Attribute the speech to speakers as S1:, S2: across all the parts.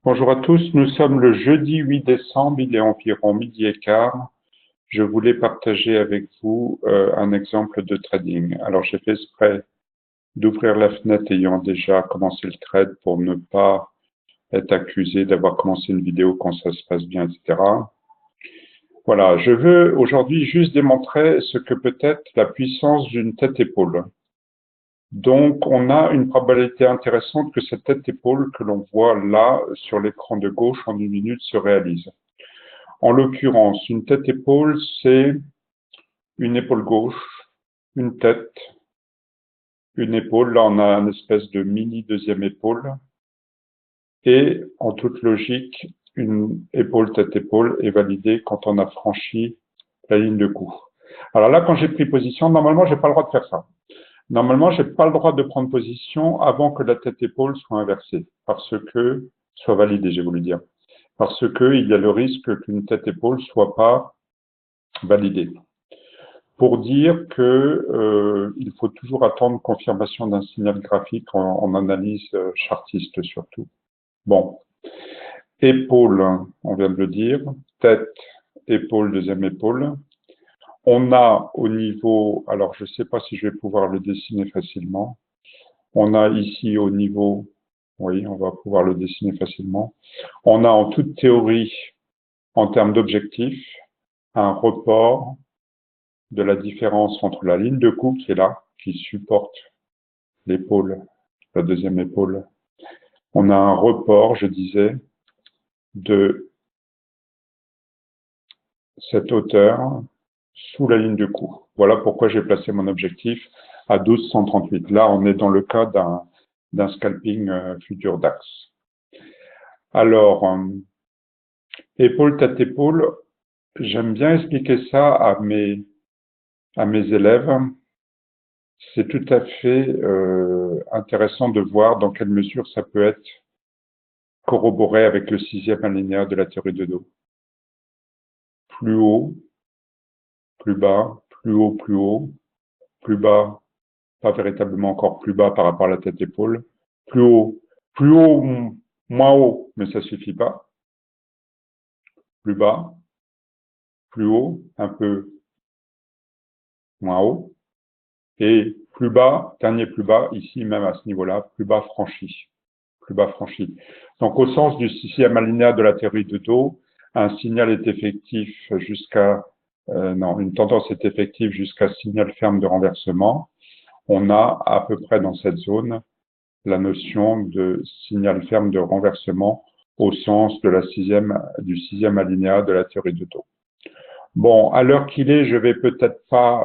S1: Bonjour à tous, nous sommes le jeudi 8 décembre, il est environ 12h15. Je voulais partager avec vous un exemple de trading. Alors j'ai fait exprès d'ouvrir la fenêtre ayant déjà commencé le trade pour ne pas être accusé d'avoir commencé une vidéo quand ça se passe bien, etc. Voilà, je veux aujourd'hui juste démontrer ce que peut être la puissance d'une tête-épaule. Donc, on a une probabilité intéressante que cette tête-épaule que l'on voit là sur l'écran de gauche en 1 minute se réalise. En l'occurrence, une tête-épaule, c'est une épaule gauche, une tête, une épaule. Là, on a une espèce de mini deuxième épaule. Et en toute logique, une épaule, tête-épaule est validée quand on a franchi la ligne de coup. Alors là, quand j'ai pris position, normalement, j'ai pas le droit de faire ça. Normalement, j'ai pas le droit de prendre position avant que la tête-épaule soit inversée, soit validée, j'ai voulu dire. Parce que il y a le risque qu'une tête-épaule soit pas validée. Pour dire que il faut toujours attendre confirmation d'un signal graphique en analyse chartiste surtout. Bon, épaule, on vient de le dire, tête, épaule, deuxième épaule. On a au niveau, alors je ne sais pas si je vais pouvoir le dessiner facilement. On a ici au niveau, oui, on va pouvoir le dessiner facilement. On a en toute théorie, en termes d'objectif, un report de la différence entre la ligne de coup qui est là, qui supporte l'épaule, la deuxième épaule. On a un report, je disais, de cette hauteur sous la ligne de coup. Voilà pourquoi j'ai placé mon objectif à 12,138. Là, on est dans le cas d'un scalping futur DAX. Alors, épaule, tête, épaule, j'aime bien expliquer ça à mes élèves. C'est tout à fait intéressant de voir dans quelle mesure ça peut être corroboré avec le 6e alinéa de la théorie de dos. Plus haut, plus bas, plus haut, plus haut, plus bas, pas véritablement encore plus bas par rapport à la tête-épaule, plus haut, moins haut, mais ça suffit pas, plus bas, plus haut, un peu moins haut, et plus bas, dernier plus bas, ici même à ce niveau-là, plus bas franchi. Plus bas franchi. Donc au sens du 6e alinéa de la théorie de dos, un signal est effectif jusqu'à une tendance est effective jusqu'à signal ferme de renversement. On a à peu près dans cette zone la notion de signal ferme de renversement au sens du 6e alinéa de la théorie de taux. Bon, à l'heure qu'il est, je vais peut-être pas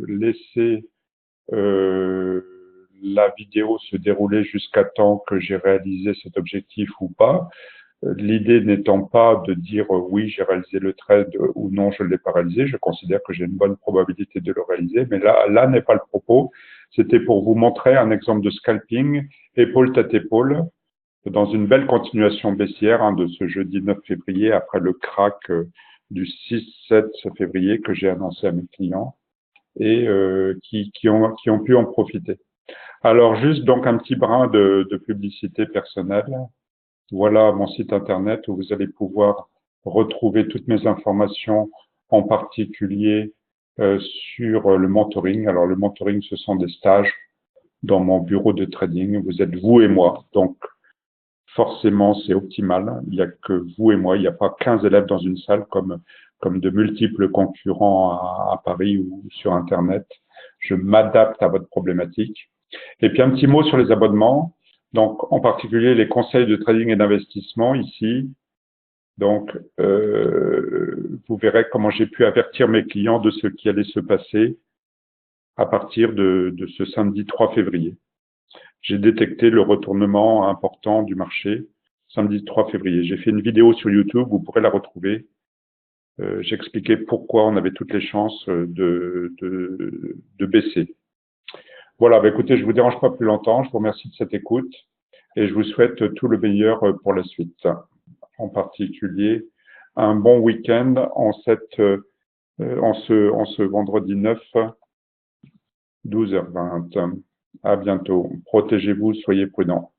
S1: laisser la vidéo se dérouler jusqu'à temps que j'ai réalisé cet objectif ou pas. L'idée n'étant pas de dire oui, j'ai réalisé le trade ou non, je ne l'ai pas réalisé. Je considère que j'ai une bonne probabilité de le réaliser, mais là n'est pas le propos. C'était pour vous montrer un exemple de scalping, épaule tête épaule, dans une belle continuation baissière de ce jeudi 9 février après le crack du 6-7 février que j'ai annoncé à mes clients et qui ont pu en profiter. Alors juste donc un petit brin de publicité personnelle. Voilà mon site internet où vous allez pouvoir retrouver toutes mes informations, en particulier sur le mentoring. Alors le mentoring, ce sont des stages dans mon bureau de trading. Vous êtes vous et moi, donc forcément c'est optimal. Il n'y a que vous et moi, il n'y a pas 15 élèves dans une salle comme de multiples concurrents à Paris ou sur Internet. Je m'adapte à votre problématique. Et puis un petit mot sur les abonnements. Donc, en particulier, les conseils de trading et d'investissement ici. Donc, vous verrez comment j'ai pu avertir mes clients de ce qui allait se passer à partir de ce samedi 3 février. J'ai détecté le retournement important du marché samedi 3 février. J'ai fait une vidéo sur YouTube, vous pourrez la retrouver. J'expliquais pourquoi on avait toutes les chances de baisser. Voilà, bah écoutez, je vous dérange pas plus longtemps. Je vous remercie de cette écoute et je vous souhaite tout le meilleur pour la suite. En particulier, un bon week-end en ce vendredi 9, 12h20. À bientôt. Protégez-vous, soyez prudents.